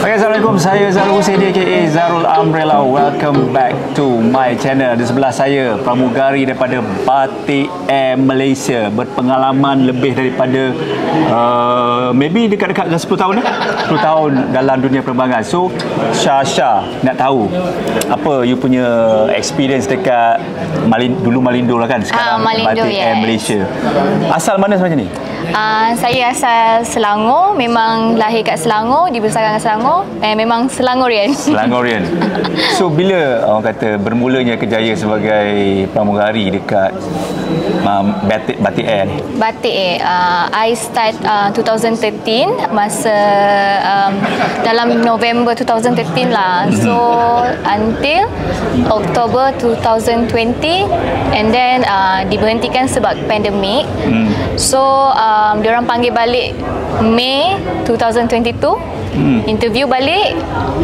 Okay, Assalamualaikum. Saya Zarul Hussein aka Zarul Umbrella. Welcome back to my channel. Di sebelah saya pramugari daripada Batik Air Malaysia, berpengalaman lebih daripada maybe dekat-dekat 10 tahun 10 tahun dalam dunia penerbangan. So Syasha nak tahu apa you punya experience dekat dulu Malindo lah kan, sekarang Malindo, Batik Air Malaysia. Asal mana sebenarnya ni? Saya asal Selangor, memang lahir kat Selangor, dibesarkan kat Selangor, memang Selangorian. Selangorian. So bila orang kata bermulanya kejaya sebagai pramugari dekat Batik Air ni? Batik Air, I start 2013, masa dalam November 2013 lah. So until October 2020, and then diberhentikan sebab pandemik. So diorang panggil balik Mei 2022, interview balik,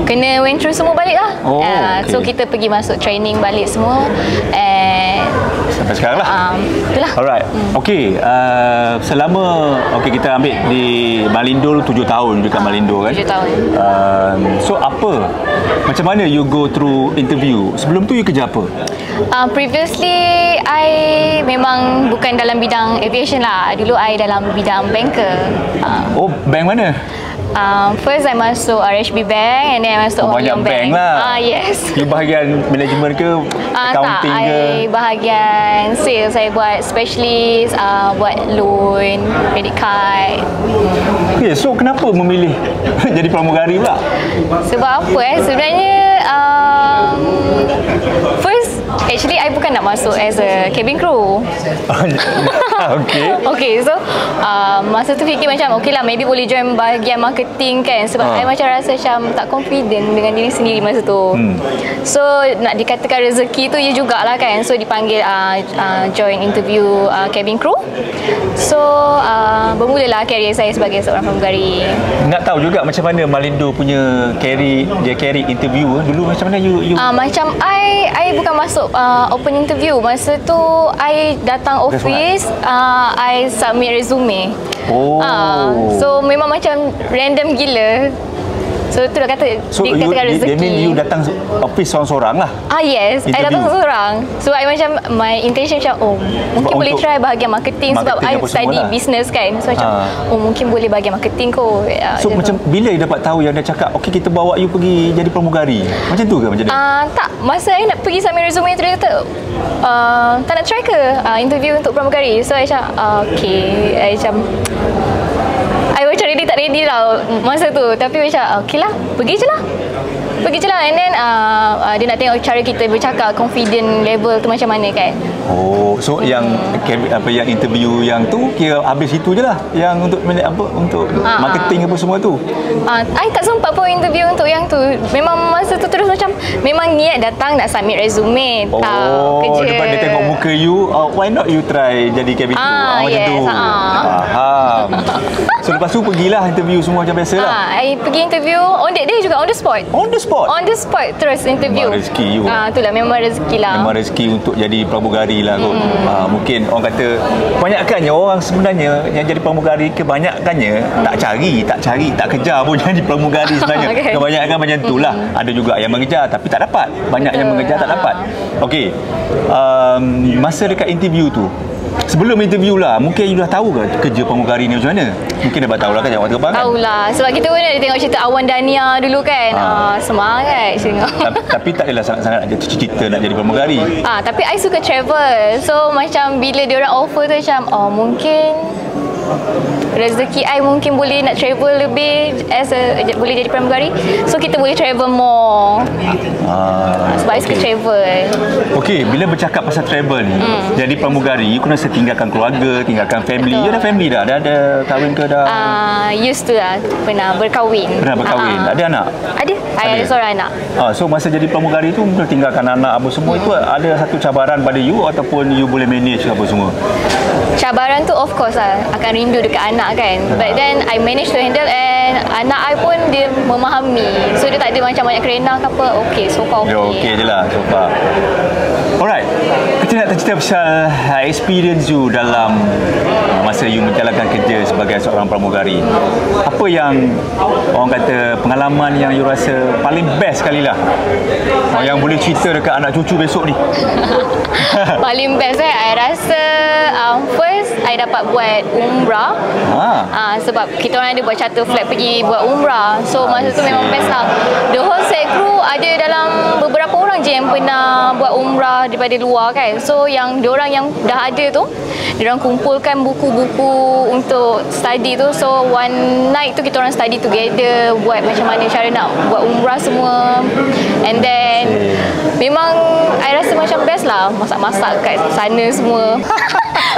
kena went through semua balik lah. Okay. So kita pergi masuk training balik semua, and sampai sekarang lah. Itulah. Alright. Okay, selama kita ambil di Malindo 7 tahun dekat Malindo kan. 7 tahun. So macam mana you go through interview? Sebelum tu you kerja apa? Previously I memang bukan dalam bidang aviation lah. Dulu I dalam bidang banker. Oh, bank mana? First I masuk RHB Bank, and then I masuk Hong Leong Bank lah. Yes. You bahagian management ke? Accounting ke? I bahagian sales. Saya buat specialist, buat loan, credit card. Okay, so kenapa memilih jadi pramugari pula? Sebab apa sebenarnya, first actually I bukan nak masuk as a cabin crew. Okay, so masa tu fikir macam okay lah, maybe boleh join bahagian marketing kan, sebab I macam rasa macam tak confident dengan diri sendiri masa tu. So nak dikatakan rezeki tu ya jugalah kan. So dipanggil join interview cabin crew. So bermulalah career saya sebagai seorang pramugari. Nak tahu juga macam mana Malindo punya carry interview dulu, macam mana you? Macam I bukan masuk open interview. Masa tu I datang office, I submit resume. So memang macam random gila. So tu dah kata dikatakan rezeki. Dia mean you datang office seorang-seorang lah? Yes, I datang seorang. So I macam my intention macam mungkin boleh try bahagian marketing sebab I study business kan. So macam mungkin boleh bahagian marketing kot. So macam bila you dapat tahu yang dia cakap okay kita bawa you pergi jadi pramugari? Macam tu ke macam dia? Tak, masa I nak pergi submit resume tu dia kata tak nak try ke interview untuk pramugari. So I macam okay, I macam ready tak ready lah masa tu, tapi macam okay lah, pergi je lah. And then dia nak tengok cara kita bercakap, confident level tu macam mana kan. So yang interview yang tu kira habis itu je lah, yang untuk untuk marketing apa semua tu. I tak sempat pun interview untuk yang tu. Memang masa tu terus macam memang niat datang nak submit resume, kerja. Depan dia tengok muka you, why not you try jadi cabin crew? Macam tu. Faham. So lepas tu pergilah interview semua macam biasa lah. I pergi interview on that day juga, on the spot. On the spot terus interview. Memang rezeki you. Itulah, memang rezeki lah. Memang rezeki untuk jadi pramugari lah kot. Mungkin orang kata kebanyakannya orang sebenarnya yang jadi pramugari, kebanyakannya tak kejar pun jadi pramugari sebenarnya. Kebanyakan macam tu lah. Ada juga yang mengejar tapi tak dapat. Banyak yang mengejar tak dapat. Okay, masa dekat interview tu, sebelum interview lah, mungkin you dah tahu ke kerja pramugari ni macam mana? Mungkin dah tahu lah kan jawab terbang kan? Tahulah, sebab kita pun ada tengok cerita Awan Dania dulu kan. Semangat tengok. Tapi tak adalah sangat-sangat nak cita-cita nak jadi pramugari. Tapi I suka travel. So macam bila diorang offer tu macam mungkin rezeki I mungkin boleh nak travel lebih boleh jadi pramugari. So kita boleh travel more. Sebab I suka travel. Okay, bila bercakap pasal travel ni, jadi pramugari, you kena tinggalkan keluarga, tinggalkan family. You dah family dah? Dah ada kahwin ke dah? Used to lah, pernah berkahwin. Ada anak? Ada. I ada seorang anak. So masa jadi pramugari tu, mungkin tinggalkan anak apa semua, itu ada satu cabaran pada you ataupun you boleh manage apa semua? Cabaran tu of course lah, akan rindu dekat anak kan. But then I manage to handle, and anak I pun dia memahami. So dia tak ada macam banyak kerena ke apa. Okay, so far okay. Okay je lah, so far. Alright. Kita nak cerita pasal experience you dalam masa you menjalankan kerja sebagai seorang pramugari. Apa yang orang kata pengalaman yang you rasa paling best sekali lah, yang boleh cerita dekat anak cucu besok ni? Paling best I rasa first I dapat buat umrah. Sebab kita orang ada buat charter flight pergi buat umrah. So masa tu memang best lah. The whole set crew ada dalam beberapa orang je yang pernah buat umrah daripada luar kan. So yang diorang yang dah ada tu, diorang kumpulkan buku-buku untuk study tu. So one night tu kita orang study together, buat macam mana cara nak buat umrah semua. And then memang I rasa macam best lah, masak-masak kat sana semua.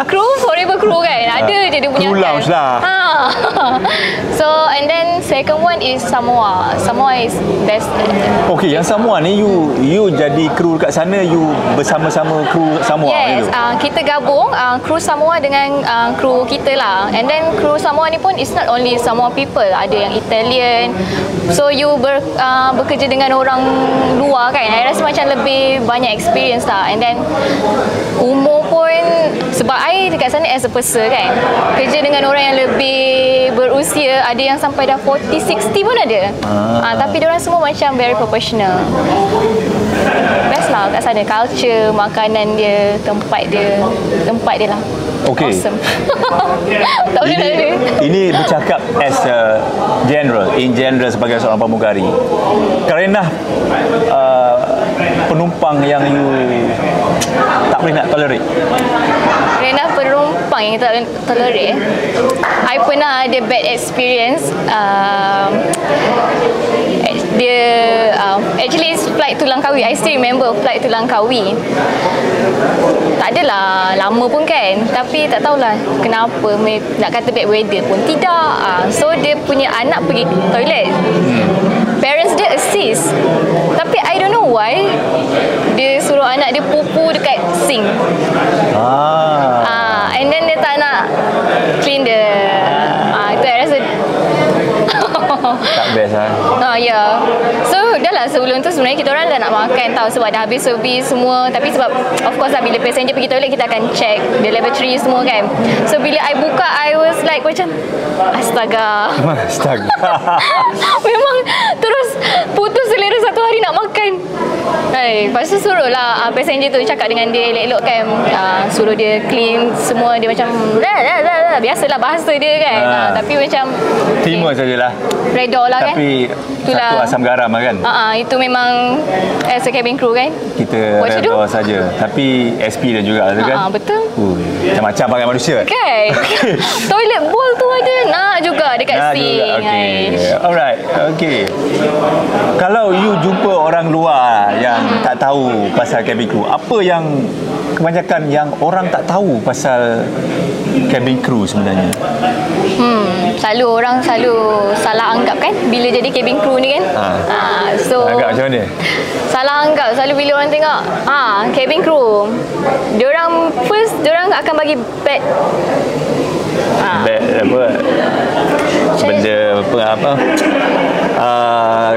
Crew, forever crew kan, ada je dia punya Crew lounge lah. So and then second one is Samoa. Samoa is best. Okey, yang Samoa ni you jadi kru dekat sana, you bersama-sama kru Samoa yes, gitu. Kita gabung kru Samoa dengan kru kita lah. And then kru Samoa ni pun it's not only Samoa people, ada yang Italian. So you bekerja dengan orang luar kan, I rasa macam lebih banyak experience lah. And then umur pun, sebab I dekat sana as a person kan, kerja dengan orang yang lebih berusia, ada yang sampai dah 40, 60 pun ada. Tapi diorang semua macam very professional. Best lah kat sana, culture, makanan dia, tempat dia lah. Okey. Awesome. Tak boleh nak ada. Ini bercakap as a in general sebagai seorang pramugari. Kerana penumpang yang you tak boleh nak tolerate. Kerana penumpang yang tak boleh tolerate, I pernah ada bad experience. Dia actually flight to Langkawi. I still remember flight to Langkawi. Tak adalah lama pun kan, tapi tak tahulah kenapa, nak kata bad weather pun tidak. So dia punya anak pergi toilet, parents dia assist, tapi I don't know why dia suruh anak dia pupu dekat sink. And then dia tak nak clean the itu I rasa tak best lah. Ya. So dah lah, sebelum tu sebenarnya kita orang dah nak makan tau, sebab dah habis servis semua. Tapi sebab of course lah, bila passenger pergi toilet kita akan check the lavatory semua kan. So bila I buka, I was like macam astaga. Memang terus putus selera satu hari nak makan. Lepas tu suruh lah passenger tu cakap dengan dia elok-elok kan, suruh dia clean semua. Dia macam biasalah bahasa dia kan. Tapi macam terima sajalah, redor lah kan. Tapi satu asam garam lah kan. Itu memang as a cabin crew kan, kita redor saja. Tapi experience juga lah kan. Betul. Macam-macam pakai manusia kan. Toilet bowl tu ada nak juga dekat sink. Alright. Okay. Kalau you jumpa orang luar yang tak tahu pasal cabin crew, apa yang kebanyakan yang orang tak tahu pasal cabin crew sebenarnya? Orang selalu salah anggap kan bila jadi cabin crew ni kan. So anggap macam mana? Salah anggap selalu bila orang tengok cabin crew, diorang akan bagi bad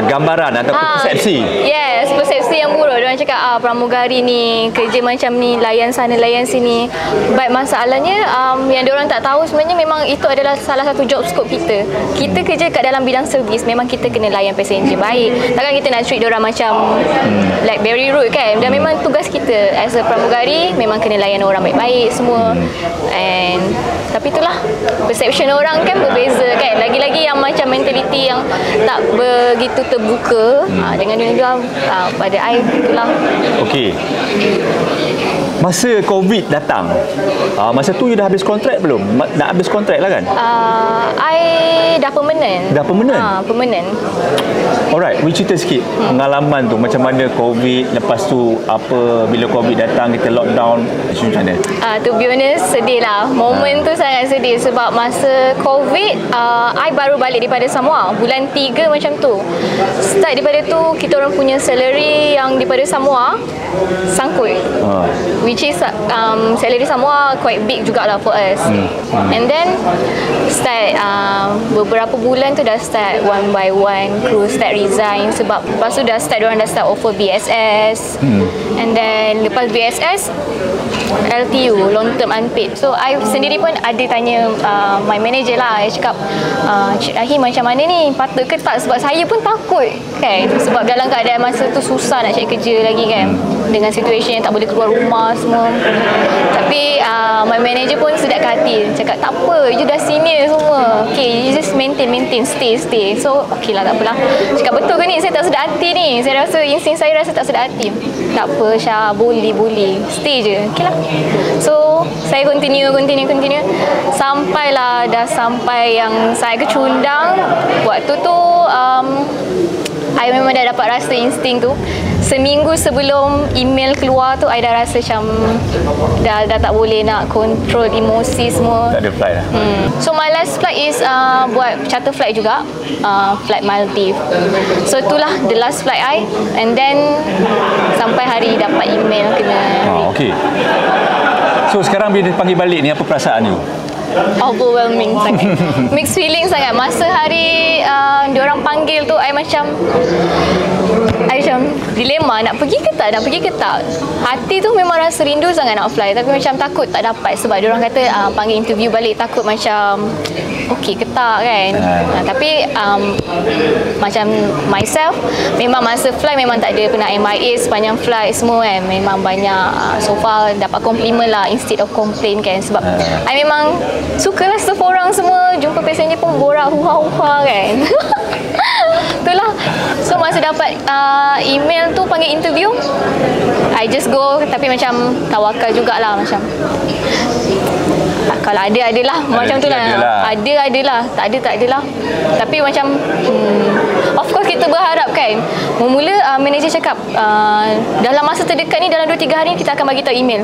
gambaran atau persepsi. Yes, persepsi yang buruk. Diorang cakap pramugari ni kerja macam ni, layan sana layan sini. But masalahnya yang diorang tak tahu sebenarnya memang itu adalah salah satu job scope kita. Kita kerja kat dalam bidang servis, memang kita kena layan passenger baik. Takkan kita nak treat diorang macam like very rude kan. Dan memang tugas kita as a pramugari memang kena layan orang baik-baik semua. And tapi itulah perception orang kan berbeza kan. Lagi-lagi yang macam mentaliti yang tak begitu terbuka dengan dunia pada I itulah. Okey. Masa COVID datang, masa tu you dah habis kontrak belum? Nak habis kontrak lah kan? I dah permanent. Dah permanent? Permanent. Alright, we cerita sikit pengalaman tu, macam mana COVID, lepas tu apa, bila COVID datang kita lockdown, macam mana? To be honest, sedih lah. Momen tu sangat sedih sebab masa COVID, I baru balik daripada Samoa. Bulan 3 macam tu. Start daripada tu, kita orang punya salary yang daripada Samoa sangkut. which is salary Samoa quite big jugalah for us. And then start beberapa bulan tu dah start one by one crew start resign sebab lepas tu dah start offer BSS. And then lepas BSS LTU, long term unpaid. So I sendiri pun ada tanya my manager lah. Dia cakap Cik Rahim macam mana ni, patut ke tak? Sebab saya pun takut kan, sebab dalam keadaan masa tu susah nak cari kerja lagi kan, dengan situasi yang tak boleh keluar rumah semua. Tapi my manager pun sedap hati, cakap tak apa, you dah senior semua, okay, you just maintain, stay. So okay lah, tak apalah. Cakap betul ke ni, saya tak sedap hati ni, saya rasa insting saya rasa tak sedap hati. Tak apa Syah, boleh stay je, okay lah. So saya continue sampailah dah sampai yang saya kecundang. Waktu tu I memang dah dapat rasa insting tu. Seminggu sebelum email keluar tu, I dah rasa macam dah tak boleh nak control emosi semua. Tak ada flight lah. So my last flight is buat charter flight juga, flight Maldives. So itulah the last flight I. And then sampai hari dapat email kena. Okay. So sekarang bila dipanggil balik ni, apa perasaan you? Overwhelming sangat. Mixed feeling sangat. Masa hari diorang panggil tu, I macam dilema, nak pergi ke tak? Hati tu memang rasa rindu sangat nak fly, tapi macam takut tak dapat sebab diorang kata panggil interview balik, takut macam okey ke tak kan. Tapi macam myself, memang masa fly memang tak ada pernah MIA sepanjang flight semua kan. Memang banyak so far dapat compliment lah instead of complain kan. Sebab I memang sukalah serve orang semua, jumpa passenger pun borak huha-huha kan. Itulah. So masa dapat email tu panggil interview, I just go, tapi macam tawakal jugalah, macam kalau adalah macam tu lah. Adalah, tak adalah. Tapi macam of course kita berharap kan. Mula manager cakap dalam masa terdekat ni, dalam 2-3 hari ni kita akan bagi tahu email.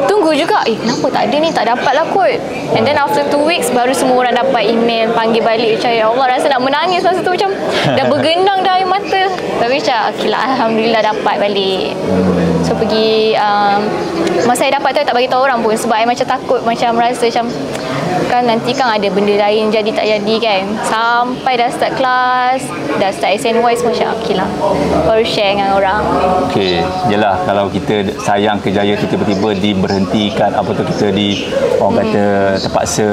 Tunggu juga, kenapa tak ada ni, tak dapat lah kot. And then after 2 weeks baru semua orang dapat email panggil balik. Macam ya Allah, rasa nak menangis masa tu, macam dah bergenang dah air mata. Tapi macam okay lah, alhamdulillah dapat balik. So pergi masa saya dapat tu, tak bagi tahu orang pun sebab saya macam takut, macam rasa macam kan nanti kan ada benda lain jadi tak jadi kan. Sampai dah start kelas, dah start SNY semua, macam okay lah, baru share dengan orang. Okay, yelah, kalau kita sayang kejayaan kita tiba-tiba diberhentikan, apa tu, kita orang kata terpaksa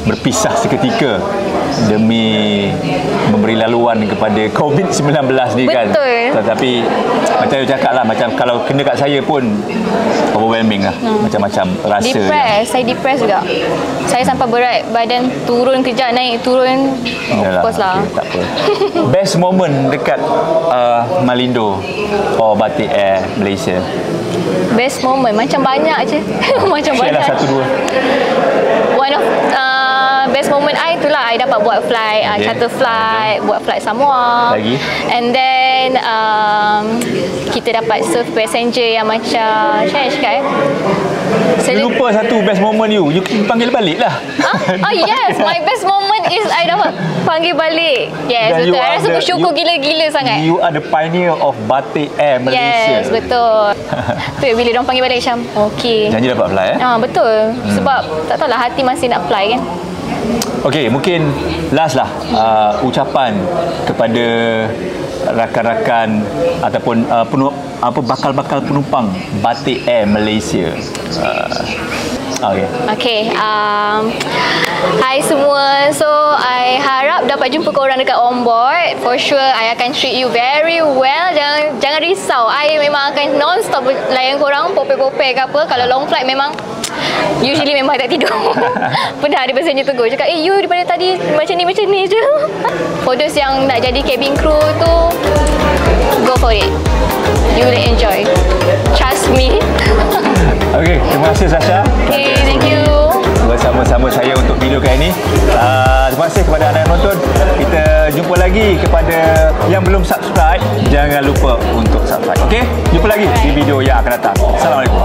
berpisah seketika demi memberi laluan kepada COVID-19 ni kan. Betul. Tetapi macam you cakap lah, macam kalau kena kat saya pun overwhelming lah. Macam-macam rasa. Saya depressed juga. Saya sampai berat badan turun kejap, naik turun. Of course lah. Okay, tak apa. Best moment dekat Malindo or Batik Air Malaysia? Best moment macam banyak je. Macam share banyak. Lah 1-2. One of best moment I itulah I dapat buat flight, charter flight, buat flight Samoa. Lagi? And then kita dapat serve passenger yang macam saya cakap You lupa satu best moment you panggil balik lah. Yes, my best moment is I dapat panggil balik. Yes, Dan betul. I rasa bersyukur gila-gila sangat. You are the pioneer of Batik Air Malaysia. Yes, betul. Tu bila diorang panggil balik macam okay. Janji dapat fly betul. Sebab tak tahulah, hati masih nak fly kan. Okey, mungkin last lah ucapan kepada rakan-rakan ataupun bakal-bakal penumpang Batik Air Malaysia. Okay. Hai semua. So I harap dapat jumpa korang dekat on board. For sure I akan treat you very well. Jangan risau. I memang akan non-stop layan korang, popek-popek ke apa. Kalau long flight memang usually memang tak tidur. Pernah ada passenger tegur, cakap you daripada tadi macam ni je. For those yang nak jadi cabin crew tu, go for it. You will enjoy. Trust me. Okay, terima kasih Sasha. Okay, thank you. Bersama-sama saya untuk video kali ini. Terima kasih kepada anda yang nonton. Kita jumpa lagi. Kepada yang belum subscribe, jangan lupa untuk subscribe. Okay, jumpa lagi di video yang akan datang. Assalamualaikum.